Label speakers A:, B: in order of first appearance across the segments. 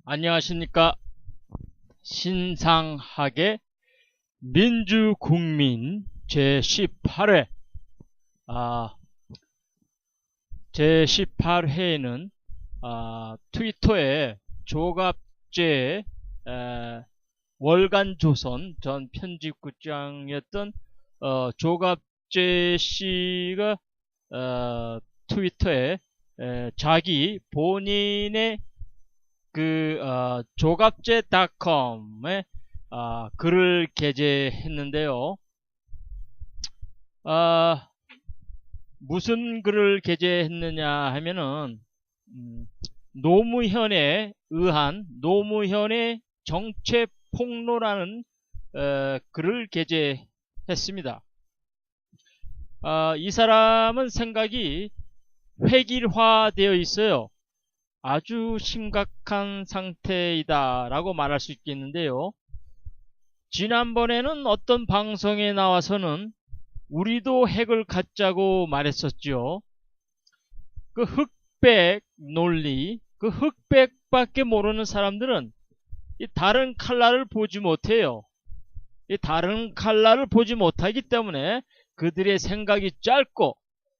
A: 안녕하십니까. 신상학의 민주국민 제18회 제18회에는 트위터에 조갑제 월간조선 전 편집국장이었던 조갑제 씨가 트위터에 자기 본인의 조갑제.com에 글을 게재했는데요. 무슨 글을 게재했느냐 하면은 노무현에 의한 노무현의 정체 폭로라는 글을 게재했습니다. 이 사람은 생각이 획일화되어 있어요. 아주 심각한 상태이다 라고 말할 수 있겠는데요. 지난번에는 어떤 방송에 나와서는 우리도 핵을 갖자고 말했었죠. 그 흑백 논리, 그 흑백밖에 모르는 사람들은 이 다른 칼라를 보지 못해요. 이 다른 칼라를 보지 못하기 때문에 그들의 생각이 짧고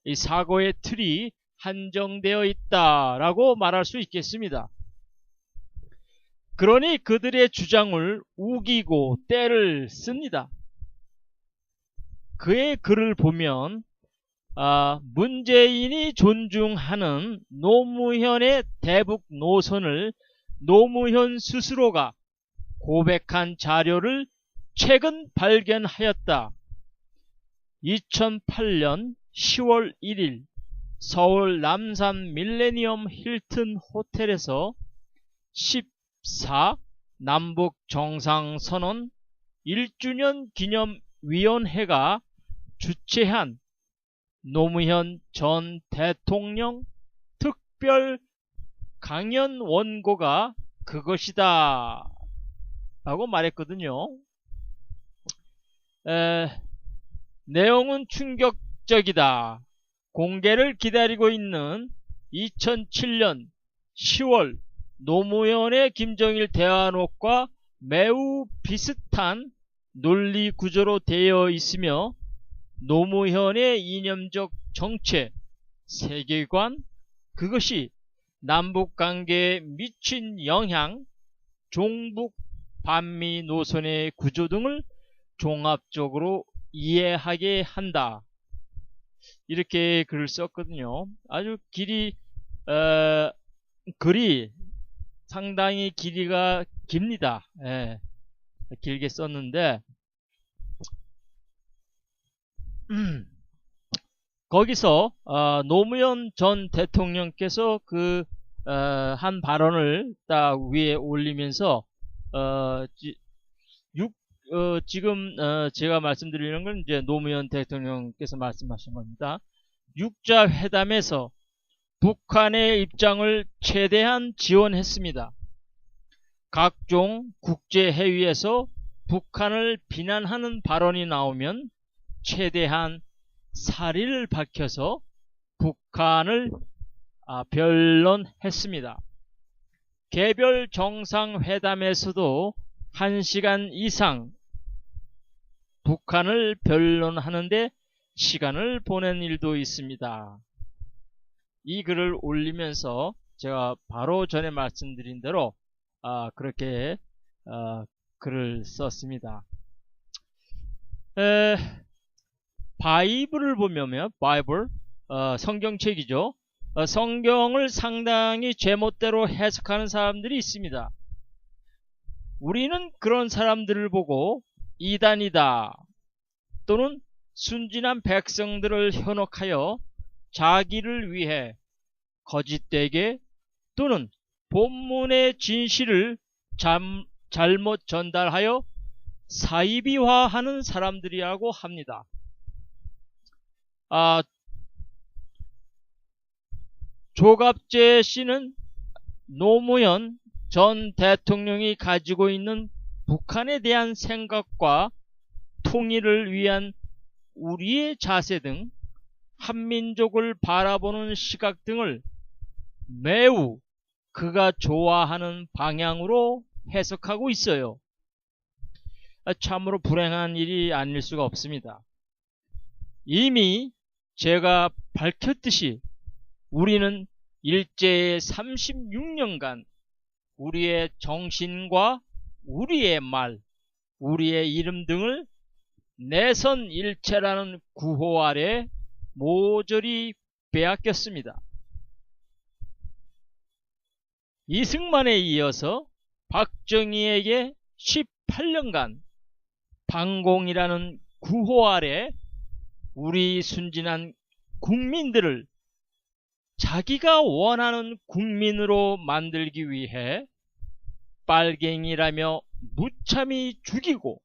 A: 이 사고의 틀이 한정되어 있다라고 말할 수 있겠습니다. 그러니 그들의 주장을 우기고 때를 씁니다. 그의 글을 보면 문재인이 존중하는 노무현의 대북 노선을 노무현 스스로가 고백한 자료를 최근 발견하였다. 2008년 10월 1일 서울 남산 밀레니엄 힐튼 호텔에서 14 남북 정상선언 1주년 기념위원회가 주최한 노무현 전 대통령 특별 강연 원고가 그것이다 라고 말했거든요. 내용은 충격적이다. 공개를 기다리고 있는 2007년 10월 노무현의 김정일 대화록과 매우 비슷한 논리 구조로 되어 있으며 노무현의 이념적 정체, 세계관, 그것이 남북관계에 미친 영향, 종북 반미 노선의 구조 등을 종합적으로 이해하게 한다. 이렇게 글을 썼거든요. 아주 글이 상당히 길이가 깁니다. 길게 썼는데 거기서 노무현 전 대통령께서 한 발언을 딱 위에 올리면서 지금 제가 말씀드리는 건 이제 노무현 대통령께서 말씀하신 겁니다. 육자 회담에서 북한의 입장을 최대한 지원했습니다. 각종 국제회의에서 북한을 비난하는 발언이 나오면 최대한 사리를 밝혀서 북한을 변론했습니다. 개별 정상회담에서도 1시간 이상 북한을 변론하는데 시간을 보낸 일도 있습니다. 이 글을 올리면서 제가 바로 전에 말씀드린 대로 그렇게 글을 썼습니다. 바이블을 보면 바이블 성경책이죠. 성경을 상당히 제멋대로 해석하는 사람들이 있습니다. 우리는 그런 사람들을 보고 이단이다 또는 순진한 백성들을 현혹하여 자기를 위해 거짓되게 또는 본문의 진실을 잘못 전달하여 사이비화하는 사람들이라고 합니다. 조갑제 씨는 노무현 전 대통령이 가지고 있는 북한에 대한 생각과 통일을 위한 우리의 자세 등 한민족을 바라보는 시각 등을 매우 그가 좋아하는 방향으로 해석하고 있어요. 참으로 불행한 일이 아닐 수가 없습니다. 이미 제가 밝혔듯이 우리는 일제의 36년간 우리의 정신과 우리의 말, 우리의 이름 등을 내선 일체라는 구호 아래 모조리 빼앗겼습니다. 이승만에 이어서 박정희에게 18년간 반공이라는 구호 아래 우리 순진한 국민들을 자기가 원하는 국민으로 만들기 위해 빨갱이라며 무참히 죽이고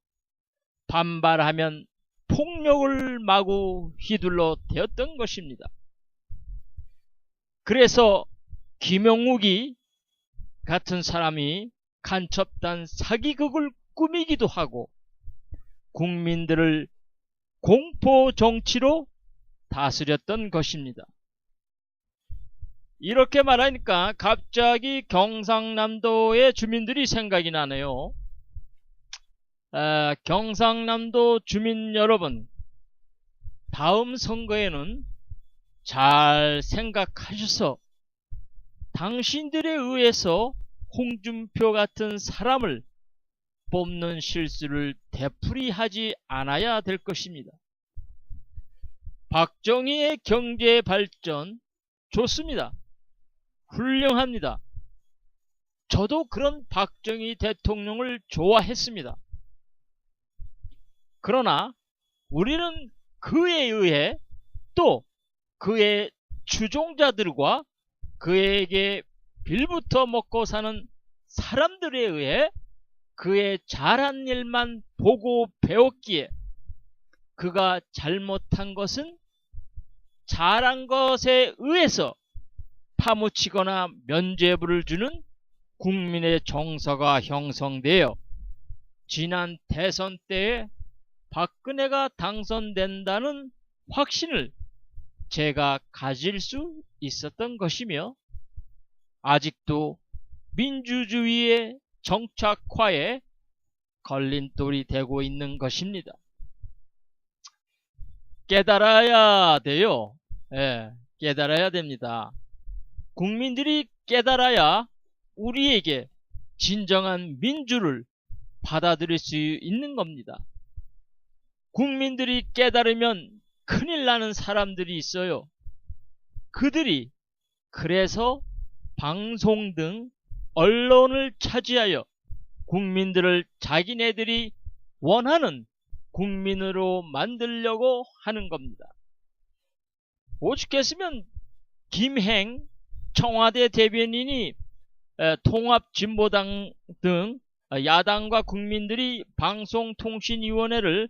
A: 반발하면 폭력을 마구 휘둘러 대었던 것입니다. 그래서 김영욱이 같은 사람이 간첩단 사기극을 꾸미기도 하고 국민들을 공포 정치로 다스렸던 것입니다. 이렇게 말하니까 갑자기 경상남도의 주민들이 생각이 나네요. 경상남도 주민 여러분, 다음 선거에는 잘 생각하셔서 당신들에 의해서 홍준표 같은 사람을 뽑는 실수를 되풀이하지 않아야 될 것입니다. 박정희의 경제 발전 좋습니다. 훌륭합니다. 저도 그런 박정희 대통령을 좋아했습니다. 그러나 우리는 그에 의해 또 그의 추종자들과 그에게 빌부터 먹고 사는 사람들에 의해 그의 잘한 일만 보고 배웠기에 그가 잘못한 것은 잘한 것에 의해서 파묻히거나 면죄부를 주는 국민의 정서가 형성되어 지난 대선 때에 박근혜가 당선된다는 확신을 제가 가질 수 있었던 것이며 아직도 민주주의의 정착화에 걸림돌이 되고 있는 것입니다. 깨달아야 돼요. 깨달아야 됩니다. 국민들이 깨달아야 우리에게 진정한 민주를 받아들일 수 있는 겁니다. 국민들이 깨달으면 큰일 나는 사람들이 있어요. 그들이 그래서 방송 등 언론을 차지하여 국민들을 자기네들이 원하는 국민으로 만들려고 하는 겁니다. 오죽했으면 김행 청와대 대변인이 통합진보당 등 야당과 국민들이 방송통신위원회를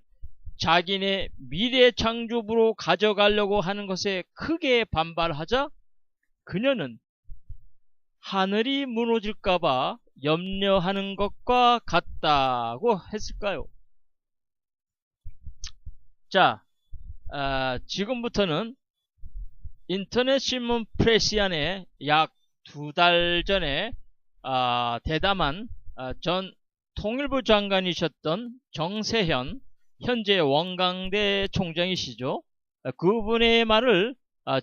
A: 자기네 미래창조부로 가져가려고 하는 것에 크게 반발하자 그녀는 하늘이 무너질까봐 염려하는 것과 같다고 했을까요? 자, 지금부터는 인터넷 신문 프레시안에 약 2달 전에 대담한 전 통일부 장관이셨던 정세현 현재 원광대 총장이시죠. 그분의 말을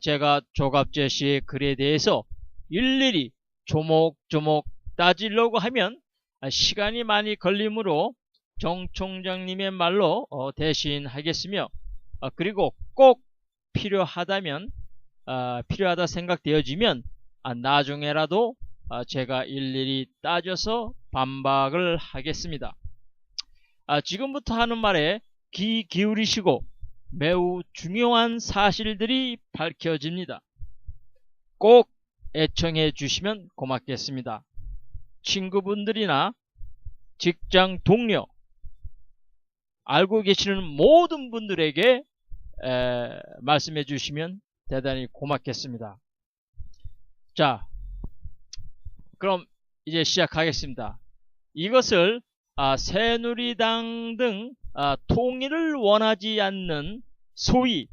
A: 제가 조갑재 씨의 글에 대해서 일일이 조목조목 따지려고 하면 시간이 많이 걸리므로 정 총장님의 말로 대신하겠으며 그리고 꼭 필요하다면 필요하다 생각되어지면 나중에라도 제가 일일이 따져서 반박을 하겠습니다. 지금부터 하는 말에 귀 기울이시고 매우 중요한 사실들이 밝혀집니다. 꼭 애청해 주시면 고맙겠습니다. 친구분들이나 직장 동료, 알고 계시는 모든 분들에게 말씀해 주시면 대단히 고맙겠습니다. 자, 그럼 이제 시작하겠습니다. 이것을 새누리당 등 통일을 원하지 않는 소위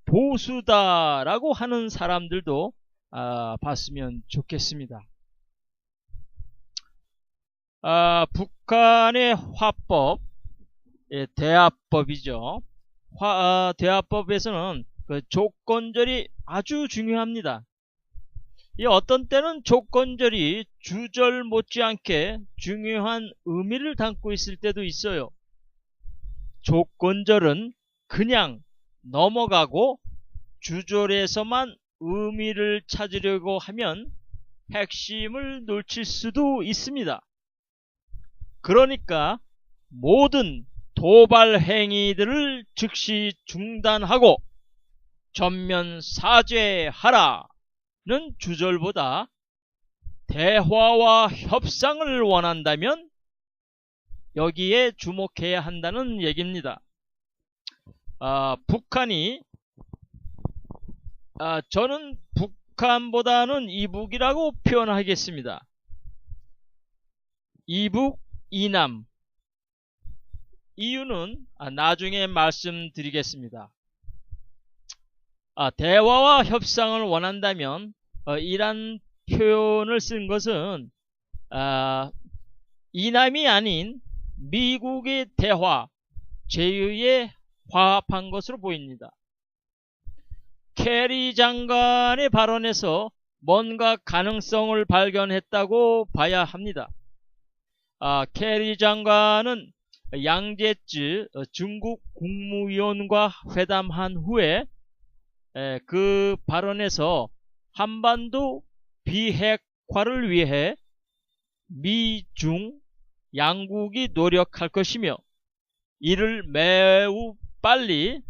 A: 보수다라고 하는 사람들도 봤으면 좋겠습니다. 북한의 화법, 대화법이죠. 대화법에서는 그 조건절이 아주 중요합니다. 어떤 때는 조건절이 주절 못지않게 중요한 의미를 담고 있을 때도 있어요. 조건절은 그냥 넘어가고 주절에서만 의미를 찾으려고 하면 핵심을 놓칠 수도 있습니다. 그러니까 모든 도발 행위들을 즉시 중단하고 전면 사죄하라는 주절보다 대화와 협상을 원한다면 여기에 주목해야 한다는 얘기입니다. 북한이 저는 북한보다는 이북이라고 표현하겠습니다. 이북, 이남. 이유는 나중에 말씀드리겠습니다. 대화와 협상을 원한다면 이란 표현을 쓴 것은 이남이 아닌 미국의 대화 제의에 화합한 것으로 보입니다. 캐리 장관의 발언에서 뭔가 가능성을 발견했다고 봐야 합니다. 캐리 장관은 양제츠 중국 국무위원과 회담한 후에 그 발언에서 한반도 비핵화를 위해 미, 중 양국이 노력할 것이며 이를 매우 빨리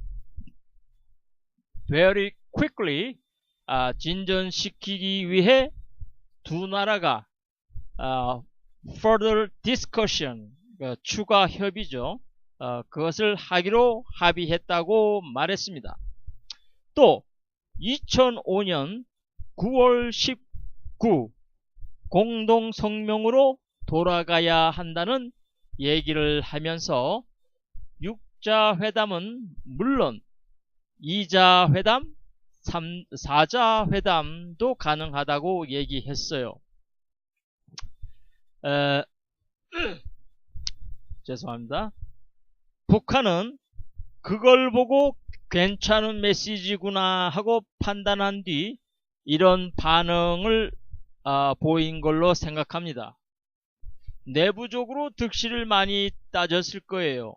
A: very quickly 진전시키기 위해 두 나라가 further discussion, 추가 협의죠. 그것을 하기로 합의했다고 말했습니다. 또 2005년 9월 19 공동성명으로 돌아가야 한다는 얘기를 하면서 6자 회담은 물론 2자 회담, 4자 회담도 가능하다고 얘기했어요. 죄송합니다. 북한은 그걸 보고 괜찮은 메시지구나 하고 판단한 뒤 이런 반응을 보인 걸로 생각합니다. 내부적으로 득실을 많이 따졌을 거예요.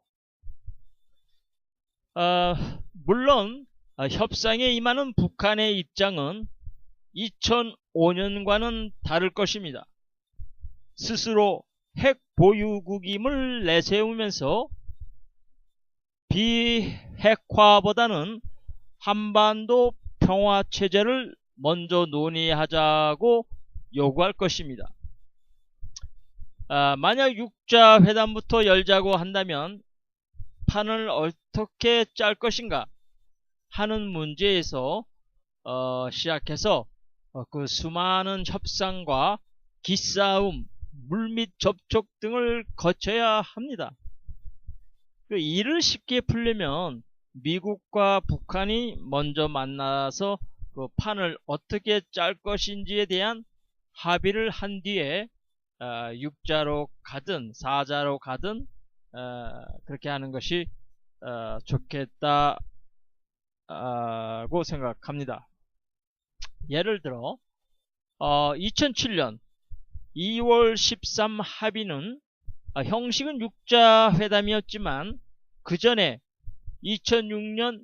A: 물론 협상에 임하는 북한의 입장은 2005년과는 다를 것입니다. 스스로 핵 보유국임을 내세우면서 비핵화보다는 한반도 평화체제를 먼저 논의하자고 요구할 것입니다. 만약 6자 회담부터 열자고 한다면 판을 어떻게 짤 것인가 하는 문제에서 시작해서 그 수많은 협상과 기싸움, 물밑 접촉 등을 거쳐야 합니다. 그 일을 쉽게 풀려면 미국과 북한이 먼저 만나서 그 판을 어떻게 짤 것인지에 대한 합의를 한 뒤에 6자로 가든 4자로 가든 그렇게 하는 것이 좋겠다고 생각합니다. 예를 들어 2007년 2월 13 합의는 형식은 6자 회담이었지만 그 전에 2006년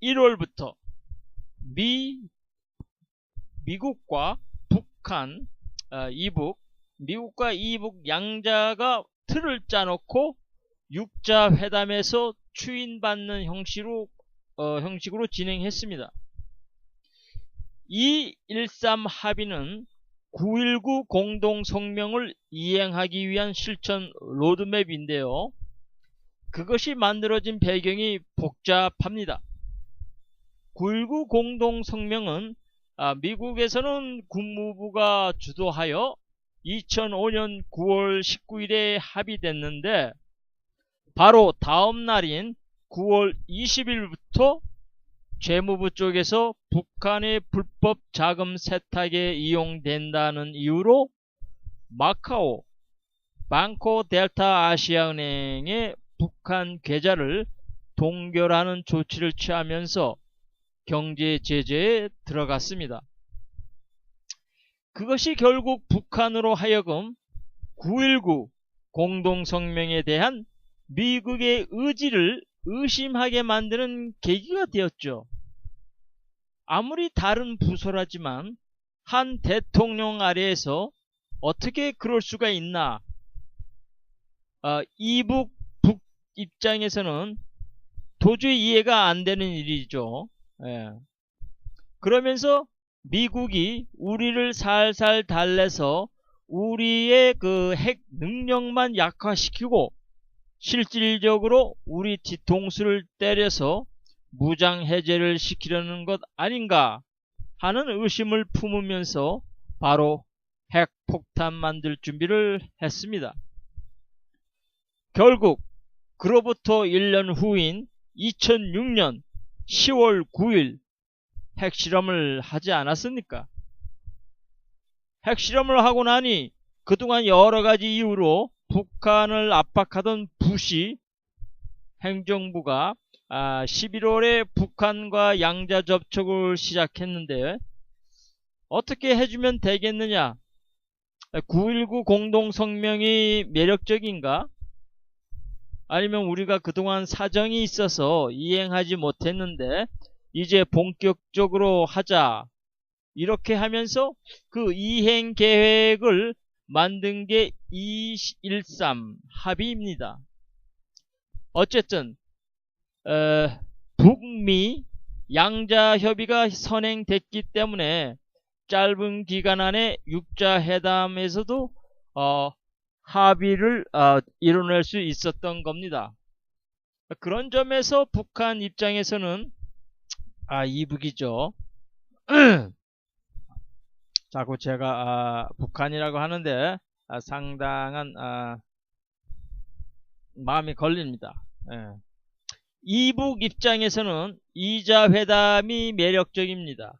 A: 11월부터 미국과 북한, 미국과 이북 양자가 틀을 짜놓고 6자 회담에서 추인받는 형식으로 진행했습니다. 이 13 합의는 9.19 공동성명을 이행하기 위한 실천 로드맵인데요. 그것이 만들어진 배경이 복잡합니다. 9.19 공동성명은 미국에서는 국무부가 주도하여 2005년 9월 19일에 합의됐는데 바로 다음 날인 9월 20일부터 재무부 쪽에서 북한의 불법 자금 세탁에 이용된다는 이유로 마카오, 방코 델타 아시아은행의 북한 계좌를 동결하는 조치를 취하면서 경제 제재에 들어갔습니다. 그것이 결국 북한으로 하여금 9.19 공동성명에 대한 미국의 의지를 의심하게 만드는 계기가 되었죠. 아무리 다른 부서라지만 한 대통령 아래에서 어떻게 그럴 수가 있나? 이북 북 입장에서는 도저히 이해가 안 되는 일이죠. 예. 그러면서 미국이 우리를 살살 달래서 우리의 그 핵 능력만 약화시키고 실질적으로 우리 뒤통수를 때려서 무장 해제를 시키려는 것 아닌가 하는 의심을 품으면서 바로 핵폭탄 만들 준비를 했습니다. 결국 그로부터 1년 후인 2006년 10월 9일 핵실험을 하지 않았습니까? 핵실험을 하고 나니 그동안 여러가지 이유로 북한을 압박하던 부시 행정부가 11월에 북한과 양자 접촉을 시작했는데 어떻게 해주면 되겠느냐? 9.19 공동성명이 매력적인가? 아니면 우리가 그동안 사정이 있어서 이행하지 못했는데 이제 본격적으로 하자. 이렇게 하면서 그 이행 계획을 만든 게 213 합의입니다. 어쨌든 북미 양자 협의가 선행됐기 때문에 짧은 기간 안에 6자 회담에서도 합의를 이뤄낼 수 있었던 겁니다. 그런 점에서 북한 입장에서는 이북이죠. 자꾸 제가 북한이라고 하는데 상당한 마음이 걸립니다. 이북 입장에서는 2자 회담이 매력적입니다.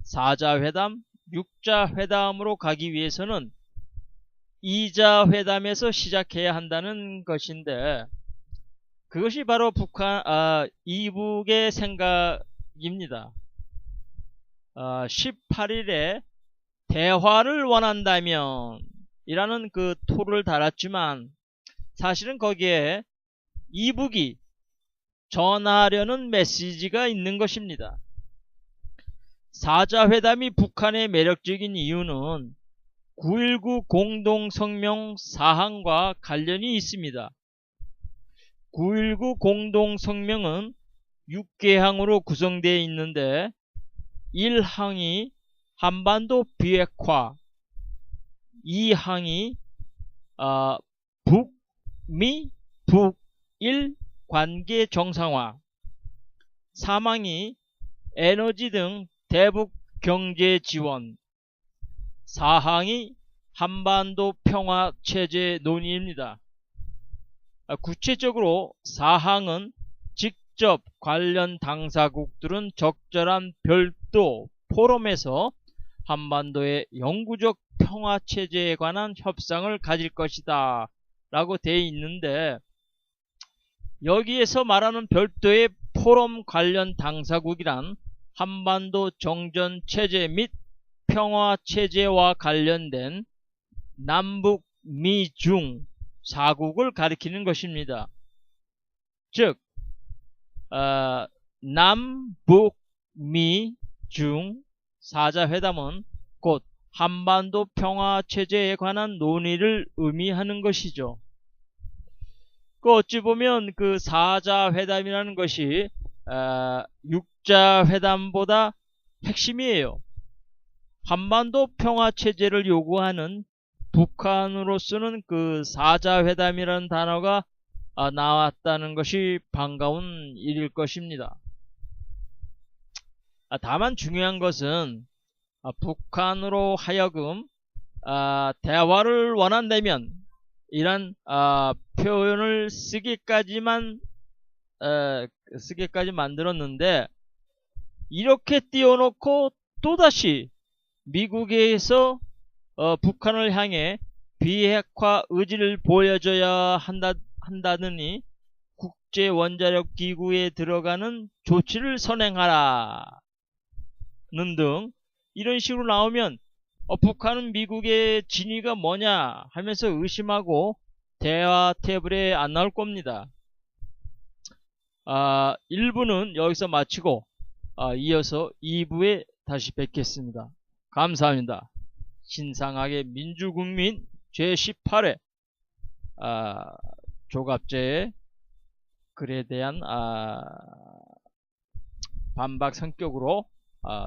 A: 4자 회담, 6자 회담으로 가기 위해서는 2자 회담에서 시작해야 한다는 것인데 그것이 바로 북한 이북의 생각입니다. 18일에 대화를 원한다면 이라는 그 토를 달았지만 사실은 거기에 이북이 전하려는 메시지가 있는 것입니다. 4자 회담이 북한의 매력적인 이유는 9.19 공동성명 사항과 관련이 있습니다. 9.19 공동성명은 6개항으로 구성되어 있는데 1항이 한반도 비핵화, 2항이 북미, 북일 관계 정상화, 3항이 에너지 등 대북 경제 지원, 4항이 한반도 평화 체제 논의입니다. 구체적으로 4항은 직접 관련 당사국들은 적절한 별도 포럼에서 한반도의 영구적 평화 체제에 관한 협상을 가질 것이다 라고 되어 있는데 여기에서 말하는 별도의 포럼 관련 당사국이란 한반도 정전 체제 및 평화 체제와 관련된 남북 미중 4국을 가리키는 것입니다. 즉 남북 미중 4자 회담은 곧 한반도 평화 체제에 관한 논의를 의미하는 것이죠. 어찌 보면 그 4자 회담이라는 것이 6자 회담보다 핵심이에요. 한반도 평화 체제를 요구하는 북한으로서는 그 4자 회담이라는 단어가 나왔다는 것이 반가운 일일 것입니다. 다만 중요한 것은 북한으로 하여금 대화를 원한다면 이런 표현을 쓰기까지 만들었는데 이렇게 띄워놓고 또다시 미국에서 북한을 향해 비핵화 의지를 보여줘야 한다더니 국제원자력기구에 들어가는 조치를 선행하라는 등 이런 식으로 나오면 북한은 미국의 진위가 뭐냐 하면서 의심하고 대화 테이블에 안 나올 겁니다. 1부는 여기서 마치고 이어서 2부에 다시 뵙겠습니다. 감사합니다. 신상하게 민주국민 제18회 조갑제의 글에 대한 반박 성격으로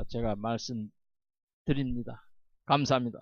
A: 제가 말씀드립니다. 감사합니다.